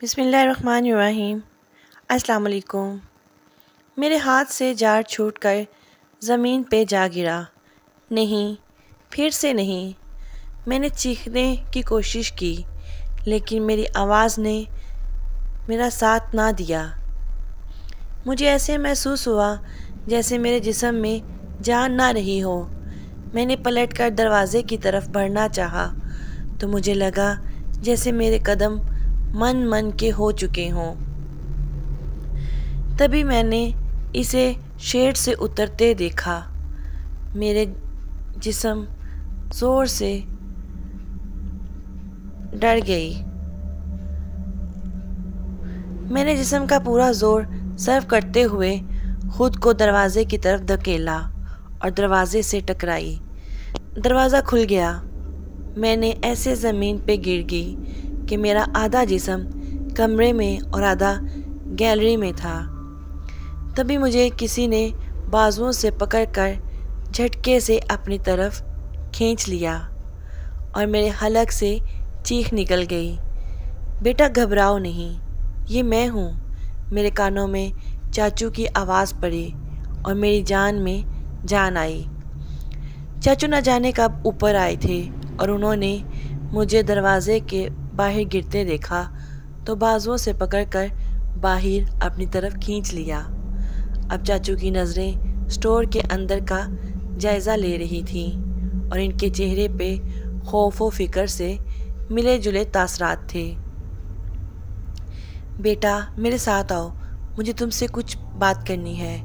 بسم اللہ الرحمن الرحیم۔ السلام علیکم۔ میرے ہاتھ سے جار چھوٹ کر زمین پہ جا گرا۔ نہیں، پھر سے نہیں۔ میں نے چیخنے کی کوشش کی لیکن میری آواز نے میرا ساتھ نہ دیا۔ مجھے ایسے محسوس ہوا جیسے میرے جسم میں جان نہ رہی ہو۔ میں نے پلٹ کر دروازے کی طرف بڑھنا چاہا تو مجھے لگا جیسے میرے قدم من کے ہو چکے ہوں۔ تبھی میں نے اسے شیڈ سے اترتے دیکھا۔ میرے جسم زور سے ڈر گئی۔ میں نے جسم کا پورا زور صرف کرتے ہوئے خود کو دروازے کی طرف دھکیلا اور دروازے سے ٹکرائی۔ دروازہ کھل گیا۔ میں نے ایسے زمین پہ گر گئی کہ میرا آدھا جسم کمرے میں اور آدھا گیلری میں تھا۔ تبھی مجھے کسی نے بازوؤں سے پکڑ کر جھٹکے سے اپنی طرف کھینچ لیا اور میرے حلق سے چیخ نکل گئی، بیٹا گھبراؤ نہیں، یہ میں ہوں۔ میرے کانوں میں چاچو کی آواز پڑی اور میری جان میں جان آئی۔ چاچو نہ جانے کب اوپر آئے تھے اور انہوں نے مجھے دروازے کے باہر گرتے دیکھا تو بازوؤں سے پکڑ کر باہر اپنی طرف کھینچ لیا۔ اب چاچو کی نظریں اسٹور کے اندر کا جائزہ لے رہی تھیں اور ان کے چہرے پہ خوف و فکر سے ملے جلے تاثرات تھے۔ بیٹا میرے ساتھ آؤ، مجھے تم سے کچھ بات کرنی ہے،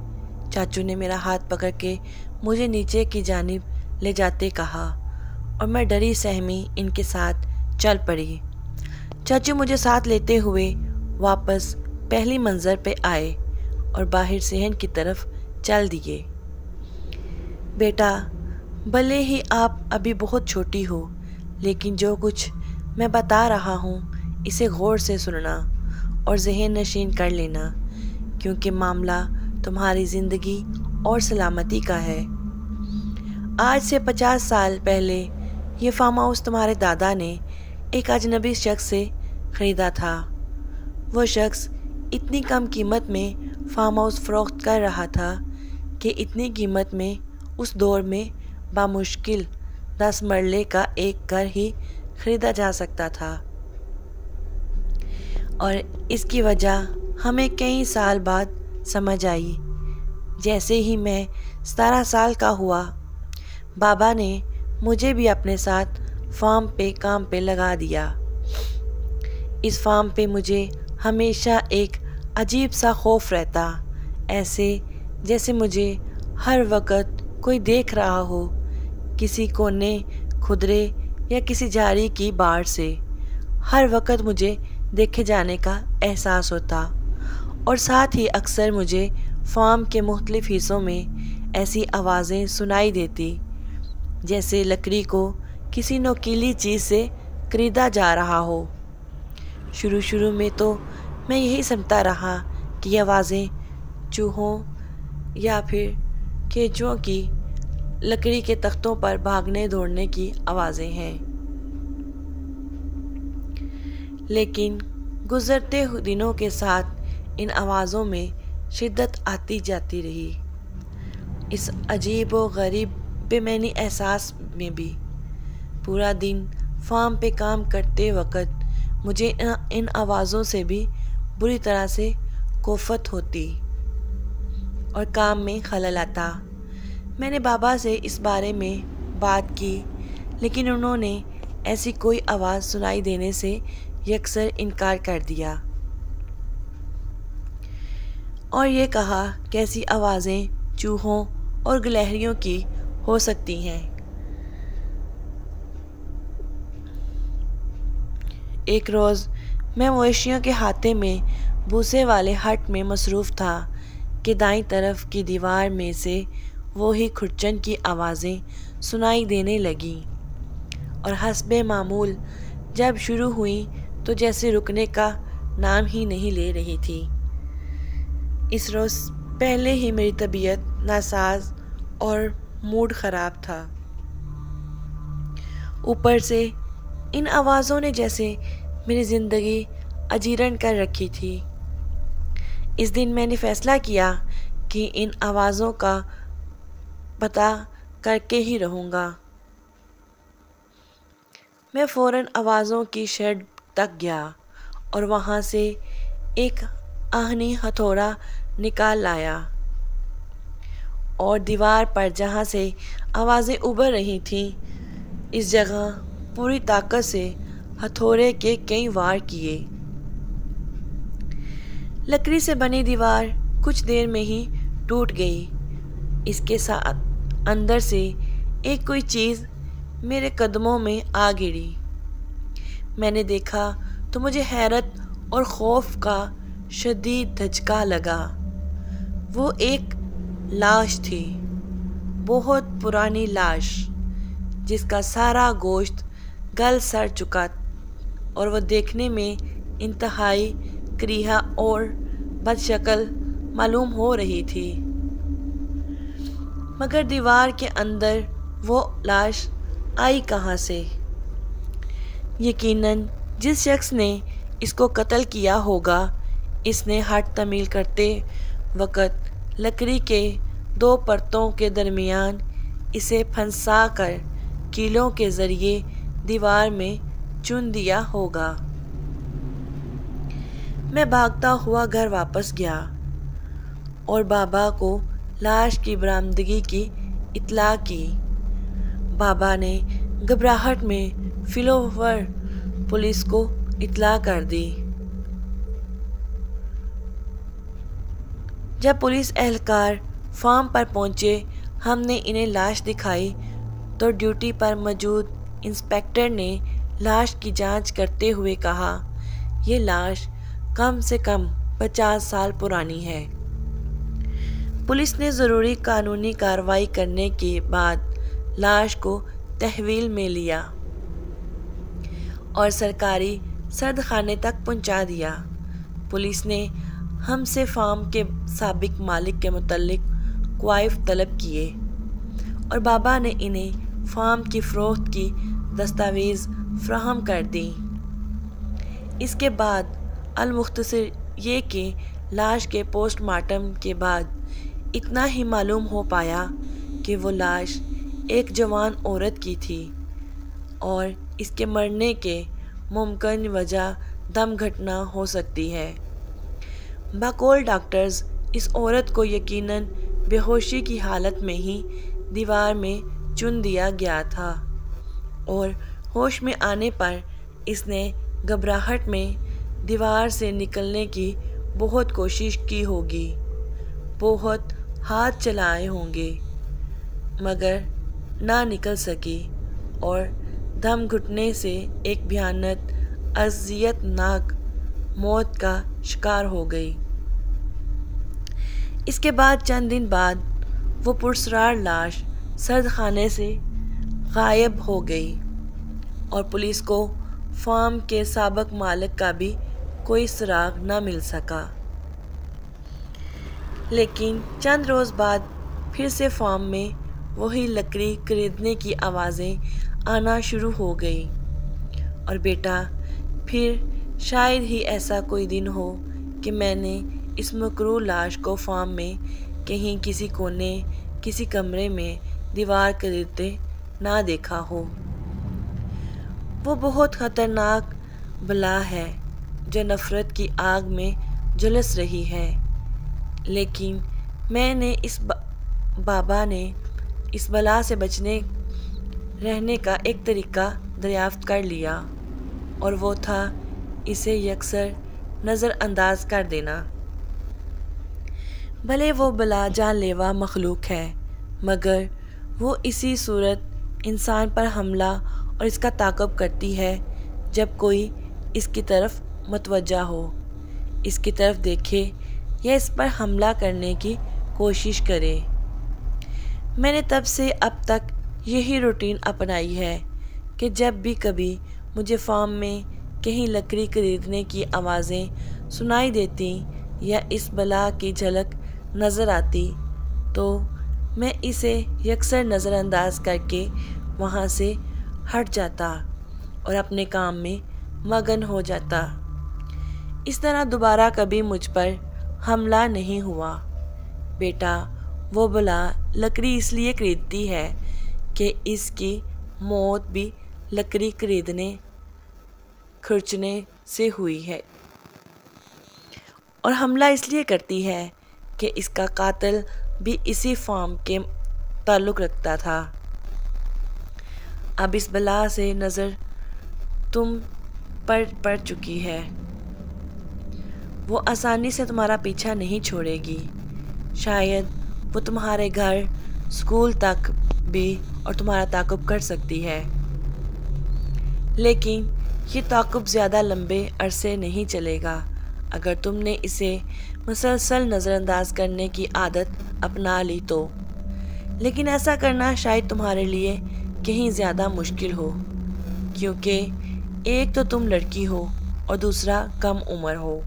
چاچو نے میرا ہاتھ پکڑ کے مجھے نیچے کی جانب لے جاتے کہا اور میں ڈری سہمی ان کے ساتھ چل پڑی۔ چاچو مجھے ساتھ لیتے ہوئے واپس پہلی منزل پہ آئے اور باہر صحن کی طرف چل دیے۔ بیٹا بھلے ہی آپ ابھی بہت چھوٹی ہو لیکن جو کچھ میں بتا رہا ہوں اسے غور سے سننا اور ذہن نشین کر لینا، کیونکہ معاملہ تمہاری زندگی اور سلامتی کا ہے۔ آج سے 50 سال پہلے یہ فارم ہاؤس تمہارے دادا نے ایک اجنبی شخص سے خریدا تھا۔ وہ شخص اتنی کم قیمت میں فارم ہاؤس فروخت کر رہا تھا کہ اتنی قیمت میں اس دور میں بامشکل 10 مرلے کا ایک گھر ہی خریدا جا سکتا تھا، اور اس کی وجہ ہمیں کئی سال بعد سمجھ آئی۔ جیسے ہی میں 17 سال کا ہوا، بابا نے مجھے بھی اپنے ساتھ فارم پہ کام پہ لگا دیا۔ اس فارم پہ مجھے ہمیشہ ایک عجیب سا خوف رہتا، ایسے جیسے مجھے ہر وقت کوئی دیکھ رہا ہو، کسی کونے کھدرے یا کسی جھاڑی کی باڑ سے۔ ہر وقت مجھے دیکھے جانے کا احساس ہوتا اور ساتھ ہی اکثر مجھے فارم کے مختلف حصوں میں ایسی آوازیں سنائی دیتی جیسے لکڑی کو کسی نوکیلی چیز سے کریدا جا رہا ہو۔ شروع میں تو میں یہی سمجھتا رہا کہ یہ آوازیں چوہوں یا پھر کیچوؤں کی لکڑی کے تختوں پر بھاگنے دوڑنے کی آوازیں ہیں، لیکن گزرتے دنوں کے ساتھ ان آوازوں میں شدت آتی جاتی رہی۔ اس عجیب و غریب بے معنی احساس میں بھی پورا دن فارم پہ کام کرتے وقت مجھے ان آوازوں سے بھی بری طرح سے کوفت ہوتی اور کام میں خلل آتا۔ میں نے بابا سے اس بارے میں بات کی لیکن انہوں نے ایسی کوئی آواز سنائی دینے سے یکسر انکار کر دیا اور یہ کہا کہ ایسی آوازیں چوہوں اور گلہریوں کی ہو سکتی ہیں۔ ایک روز میں مویشیوں کے احاطے میں بھوسے والے ہٹ میں مصروف تھا کہ دائیں طرف کی دیوار میں سے وہی کھرچن کی آوازیں سنائی دینے لگیں اور حسب معمول جب شروع ہوئیں تو جیسے رکنے کا نام ہی نہیں لے رہی تھی۔ اس روز پہلے ہی میری طبیعت ناساز اور موڈ خراب تھا، اوپر سے ان آوازوں نے جیسے میری زندگی اجیرن کر رکھی تھی۔ اس دن میں نے فیصلہ کیا کہ ان آوازوں کا پتہ کر کے ہی رہوں گا۔ میں فوراً آوازوں کی شیڈ تک گیا اور وہاں سے ایک آہنی ہتھوڑا نکال لایا اور دیوار پر جہاں سے آوازیں ابھر رہی تھیں اس جگہ پوری طاقت سے ہتھوڑے کے کئی وار کیے۔ لکڑی سے بنی دیوار کچھ دیر میں ہی ٹوٹ گئی۔ اس کے ساتھ اندر سے ایک کوئی چیز میرے قدموں میں آ گری۔ میں نے دیکھا تو مجھے حیرت اور خوف کا شدید دھچکا لگا۔ وہ ایک لاش تھی، بہت پرانی لاش جس کا سارا گوشت گل سڑ چکا اور وہ دیکھنے میں انتہائی کریہا اور بدشکل معلوم ہو رہی تھی۔ مگر دیوار کے اندر وہ لاش آئی کہاں سے؟ یقیناً جس شخص نے اس کو قتل کیا ہوگا اس نے ہٹ تعمیل کرتے وقت لکڑی کے دو پرتوں کے درمیان اسے پھنسا کر کیلوں کے ذریعے دیوار میں چن دیا ہوگا۔ میں بھاگتا ہوا گھر واپس گیا اور بابا کو لاش کی برآمدگی کی اطلاع کی۔ بابا نے گھبراہٹ میں فلور پولیس کو اطلاع کر دی۔ جب پولیس اہلکار فارم پر پہنچے ہم نے انہیں لاش دکھائی تو ڈیوٹی پر موجود انسپکٹر نے لاش کی جانچ کرتے ہوئے کہا، یہ لاش کم سے کم 50 سال پرانی ہے۔ پولیس نے ضروری قانونی کارروائی کرنے کے بعد لاش کو تحویل میں لیا اور سرکاری سرد خانے تک پہنچا دیا۔ پولیس نے ہم سے فارم کے سابق مالک کے متعلق کوائف طلب کیے اور بابا نے انہیں فارم کی فروخت کی دستاویز فراہم کر دیں۔ اس کے بعد المختصر یہ کہ لاش کے پوسٹ مارٹم کے بعد اتنا ہی معلوم ہو پایا کہ وہ لاش ایک جوان عورت کی تھی اور اس کے مرنے کے ممکن وجہ دم گھٹنا ہو سکتی ہے۔ بقول ڈاکٹرز اس عورت کو یقیناً بے ہوشی کی حالت میں ہی دیوار میں چن دیا گیا تھا اور ہوش میں آنے پر اس نے گھبراہٹ میں دیوار سے نکلنے کی بہت کوشش کی ہوگی، بہت ہاتھ چلائے ہوں گے مگر نہ نکل سکی اور دم گھٹنے سے ایک بھیانک اذیت ناک موت کا شکار ہو گئی۔ اس کے بعد چند دن بعد وہ پراسرار لاش سرد خانے سے غائب ہو گئی اور پولیس کو فارم کے سابق مالک کا بھی کوئی سراغ نہ مل سکا۔ لیکن چند روز بعد پھر سے فارم میں وہی لکڑی خریدنے کی آوازیں آنا شروع ہو گئیں اور بیٹا پھر شاید ہی ایسا کوئی دن ہو کہ میں نے اس مکروہ لاش کو فارم میں کہیں کسی کونے کسی کمرے میں دیوار خریدتے نہ دیکھا ہو۔ وہ بہت خطرناک بلا ہے جو نفرت کی آگ میں جھلس رہی ہے، لیکن میں نے بابا نے اس بلا سے بچنے رہنے کا ایک طریقہ دریافت کر لیا اور وہ تھا اسے یکسر نظر انداز کر دینا۔ بھلے وہ بلا جان لیوا مخلوق ہے مگر وہ اسی صورت انسان پر حملہ اور اس کا تعاقب کرتی ہے جب کوئی اس کی طرف متوجہ ہو، اس کی طرف دیکھے یا اس پر حملہ کرنے کی کوشش کرے۔ میں نے تب سے اب تک یہی روٹین اپنائی ہے کہ جب بھی کبھی مجھے فارم میں کہیں لکڑی خریدنے کی آوازیں سنائی دیتی یا اس بلا کی جھلک نظر آتی تو میں اسے یکسر نظر انداز کر کے وہاں سے ہٹ جاتا اور اپنے کام میں مگن ہو جاتا۔ اس طرح دوبارہ کبھی مجھ پر حملہ نہیں ہوا۔ بیٹا، وہ بلا لکڑی اس لیے خریدتی ہے کہ اس کی موت بھی لکڑی کھرچنے سے ہوئی ہے، اور حملہ اس لیے کرتی ہے کہ اس کا قاتل بھی اسی فارم کے تعلق رکھتا تھا۔ اب اس بلا سے نظر تم پر پڑ چکی ہے، وہ آسانی سے تمہارا پیچھا نہیں چھوڑے گی۔ شاید وہ تمہارے گھر، اسکول تک بھی اور تمہارا تعاقب کر سکتی ہے، لیکن یہ تعاقب زیادہ لمبے عرصے نہیں چلے گا اگر تم نے اسے مسلسل نظر انداز کرنے کی عادت اپنا لی تو۔ لیکن ایسا کرنا شاید تمہارے لیے کہیں زیادہ مشکل ہو، کیونکہ ایک تو تم لڑکی ہو اور دوسرا کم عمر ہو۔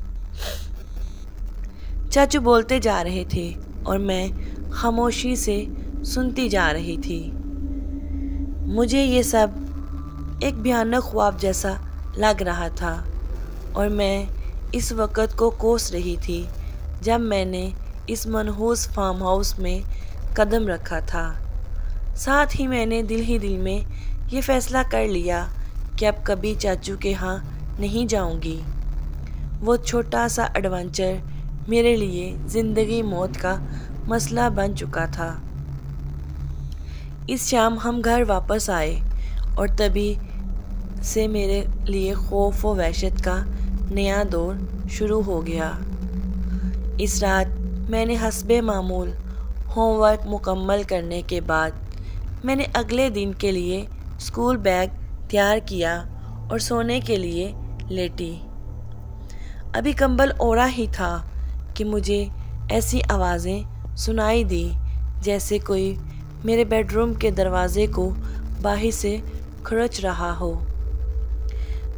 چاچو بولتے جا رہے تھے اور میں خاموشی سے سنتی جا رہی تھی۔ مجھے یہ سب ایک بھیانک خواب جیسا لگ رہا تھا، اور میں اس وقت کو کوس رہی تھی جب میں نے اس منحوس فارم ہاؤس میں قدم رکھا تھا۔ ساتھ ہی میں نے دل میں یہ فیصلہ کر لیا کہ اب کبھی چاچو کے ہاں نہیں جاؤں گی۔ وہ چھوٹا سا ایڈونچر میرے لیے زندگی موت کا مسئلہ بن چکا تھا۔ اس شام ہم گھر واپس آئے اور تبھی سے میرے لیے خوف و وحشت کا نیا دور شروع ہو گیا۔ اس رات میں نے حسب معمول ہوم ورک مکمل کرنے کے بعد میں نے اگلے دن کے لیے اسکول بیگ تیار کیا اور سونے کے لیے لیٹی۔ ابھی کمبل اوڑھا ہی تھا کہ مجھے ایسی آوازیں سنائی دی جیسے کوئی میرے بیڈ روم کے دروازے کو باہر سے کھرچ رہا ہو۔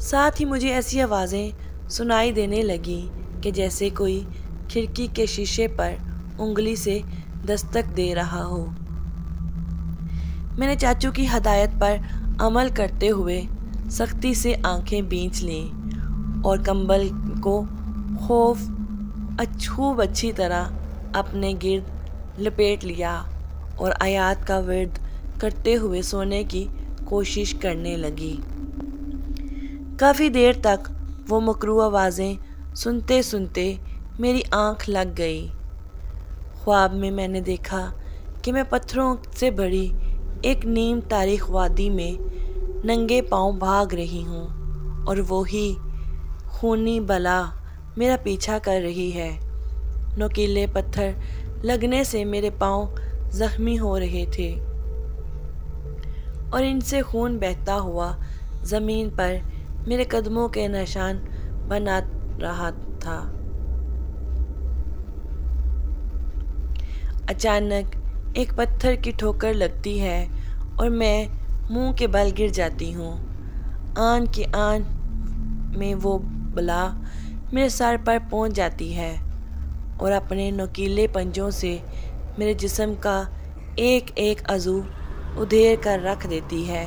ساتھ ہی مجھے ایسی آوازیں سنائی دینے لگیں کہ جیسے کوئی کھڑکی کے شیشے پر انگلی سے دستک دے رہا ہو۔ میں نے چاچو کی ہدایت پر عمل کرتے ہوئے سختی سے آنکھیں بھینچ لیں اور کمبل کو خوب اچھی طرح اپنے گرد لپیٹ لیا اور آیات کا ورد کرتے ہوئے سونے کی کوشش کرنے لگی۔ کافی دیر تک وہ مکروہ آوازیں سنتے سنتے میری آنکھ لگ گئی۔ خواب میں میں نے دیکھا کہ میں پتھروں سے بھری ایک نیم تاریخ وادی میں ننگے پاؤں بھاگ رہی ہوں، اور وہی خونی بلا میرا پیچھا کر رہی ہے۔ نوکیلے پتھر لگنے سے میرے پاؤں زخمی ہو رہے تھے اور ان سے خون بہتا ہوا زمین پر میرے قدموں کے نشان بنا رہا تھا۔ اچانک ایک پتھر کی ٹھوکر لگتی ہے اور میں منہ کے بل گر جاتی ہوں۔ آن کی آن میں وہ بلا میرے سر پر پہنچ جاتی ہے اور اپنے نوکیلے پنجوں سے میرے جسم کا ایک ایک عضو ادھیڑ کر رکھ دیتی ہے۔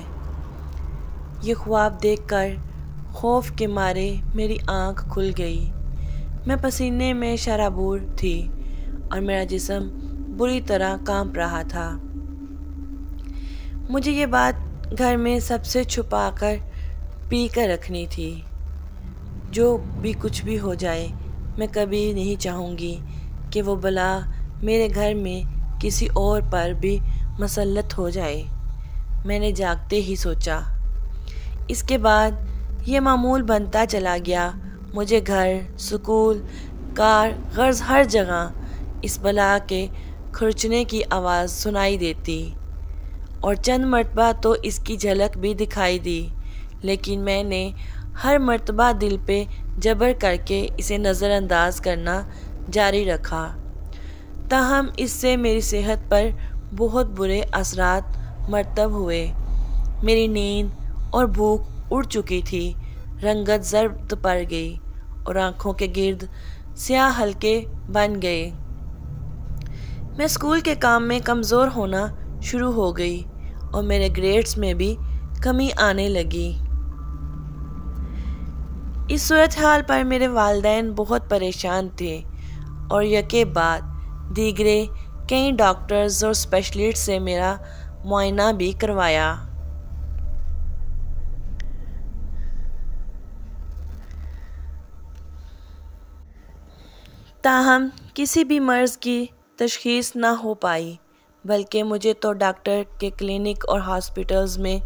یہ خواب دیکھ کر خوف کے مارے میری آنکھ کھل گئی۔ میں پسینے میں شرابور تھی اور میرا جسم بری طرح کانپ رہا تھا۔ مجھے یہ بات گھر میں سب سے چھپا کر پی کر رکھنی تھی۔ جو بھی کچھ بھی ہو جائے، میں کبھی نہیں چاہوں گی کہ وہ بلا میرے گھر میں کسی اور پر بھی مسلط ہو جائے، میں نے جاگتے ہی سوچا۔ اس کے بعد یہ معمول بنتا چلا گیا۔ مجھے گھر، سکول، کار، غرض ہر جگہ اس بلا کے کھرچنے کی آواز سنائی دیتی، اور چند مرتبہ تو اس کی جھلک بھی دکھائی دی، لیکن میں نے ہر مرتبہ دل پہ جبر کر کے اسے نظر انداز کرنا جاری رکھا۔ تاہم اس سے میری صحت پر بہت برے اثرات مرتب ہوئے۔ میری نیند اور بھوک اڑ چکی تھی، رنگت زرد پڑ گئی اور آنکھوں کے گرد سیاہ حلقے بن گئے۔ میں اسکول کے کام میں کمزور ہونا شروع ہو گئی اور میرے گریڈز میں بھی کمی آنے لگی۔ اس صورتحال پر میرے والدین بہت پریشان تھے اور یکے بعد دیگرے کئی ڈاکٹرز اور اسپیشلسٹ سے میرا معائنہ بھی کروایا۔ تاہم کسی بھی مرض کی تشخیص نہ ہو پائی، بلکہ مجھے تو ڈاکٹر کے کلینک اور ہاسپٹلز میں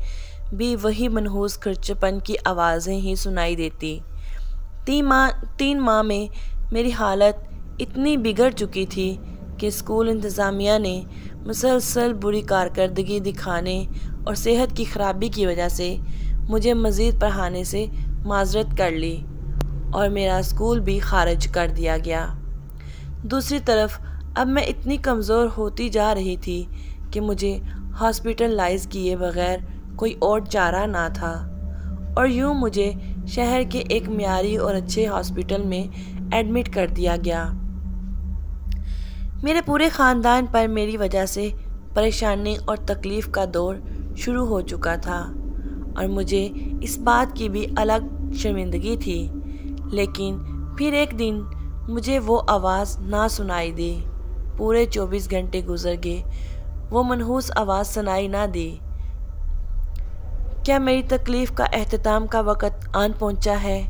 بھی وہی منحوس کھرچپن کی آوازیں ہی سنائی دیتی۔ 3 ماہ میں میری حالت اتنی بگڑ چکی تھی کہ اسکول انتظامیہ نے مسلسل بری کارکردگی دکھانے اور صحت کی خرابی کی وجہ سے مجھے مزید پڑھانے سے معذرت کر لی اور میرا اسکول بھی خارج کر دیا گیا۔ دوسری طرف اب میں اتنی کمزور ہوتی جا رہی تھی کہ مجھے ہاسپٹلائز کیے بغیر کوئی اور چارہ نہ تھا، اور یوں مجھے شہر کے ایک معیاری اور اچھے ہاسپٹل میں ایڈمٹ کر دیا گیا۔ میرے پورے خاندان پر میری وجہ سے پریشانی اور تکلیف کا دور شروع ہو چکا تھا، اور مجھے اس بات کی بھی الگ شرمندگی تھی، لیکن پھر ایک دن مجھے وہ آواز نہ سنائی دی۔ پورے 24 گھنٹے گزر گئے، وہ منحوس آواز سنائی نہ دی۔ کیا میری تکلیف کا اختتام کا وقت آن پہنچا ہے؟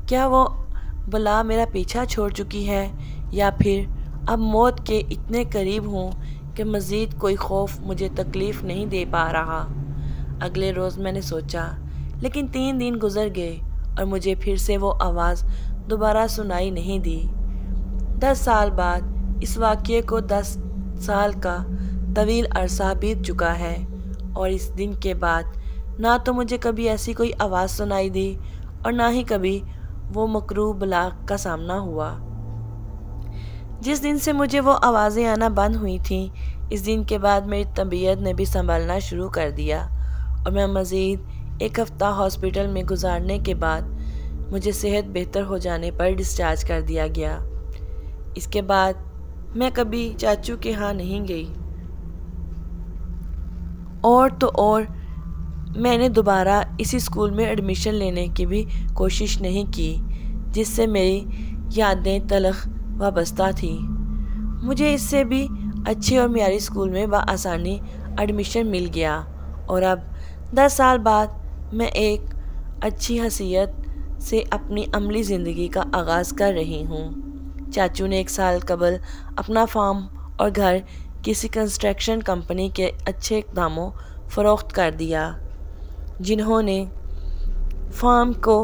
کیا وہ بلا میرا پیچھا چھوڑ چکی ہے، یا پھر اب موت کے اتنے قریب ہوں کہ مزید کوئی خوف مجھے تکلیف نہیں دے پا رہا؟ اگلے روز میں نے سوچا، لیکن 3 دن گزر گئے اور مجھے پھر سے وہ آواز دوبارہ سنائی نہیں دی۔ 10 سال بعد اس واقعے کو 10 سال کا طویل عرصہ بیت چکا ہے، اور اس دن کے بعد نہ تو مجھے کبھی ایسی کوئی آواز سنائی دی اور نہ ہی کبھی وہ مکروہ بلا کا سامنا ہوا۔ جس دن سے مجھے وہ آوازیں آنا بند ہوئی تھیں، اس دن کے بعد میری طبیعت نے بھی سنبھلنا شروع کر دیا، اور میں مزید 1 ہفتہ ہاسپٹل میں گزارنے کے بعد مجھے صحت بہتر ہو جانے پر ڈسچارج کر دیا گیا۔ اس کے بعد میں کبھی چاچو کے ہاں نہیں گئی، اور میں نے دوبارہ اسی اسکول میں ایڈمیشن لینے کی بھی کوشش نہیں کی، جس سے میری یادیں تلخ وابستہ تھیں۔ مجھے اس سے بھی اچھے اور معیاری اسکول میں بآسانی ایڈمیشن مل گیا، اور اب 10 سال بعد میں ایک اچھی حیثیت سے اپنی عملی زندگی کا آغاز کر رہی ہوں۔ چاچو نے 1 سال قبل اپنا فارم اور گھر کسی کنسٹرکشن کمپنی کے اچھے اقداموں فروخت کر دیا، جنہوں نے فارم کو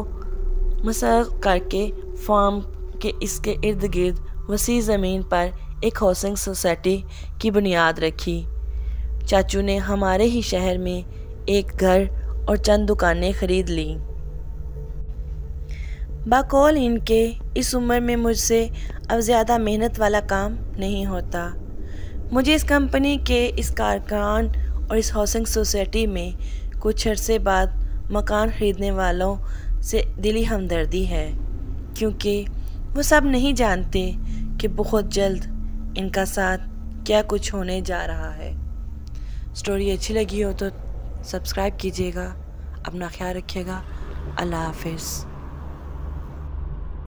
مسخ کر کے فارم کے اس کے ارد گرد وسیع زمین پر ایک ہاؤسنگ سوسائٹی کی بنیاد رکھی۔ چاچو نے ہمارے ہی شہر میں ایک گھر اور چند دکانیں خرید لیں۔ بقول ان کے اس عمر میں مجھ سے اب زیادہ محنت والا کام نہیں ہوتا۔ مجھے اس کمپنی کے اس کارکن اور اس ہاؤسنگ سوسائٹی میں کچھ عرصے بعد مکان خریدنے والوں سے دلی ہمدردی ہے، کیونکہ وہ سب نہیں جانتے کہ بہت جلد ان کا ساتھ کیا کچھ ہونے جا رہا ہے۔ سٹوری اچھی لگی ہو تو سبسکرائب کیجیے گا۔ اپنا خیال رکھیے گا۔ اللہ حافظ۔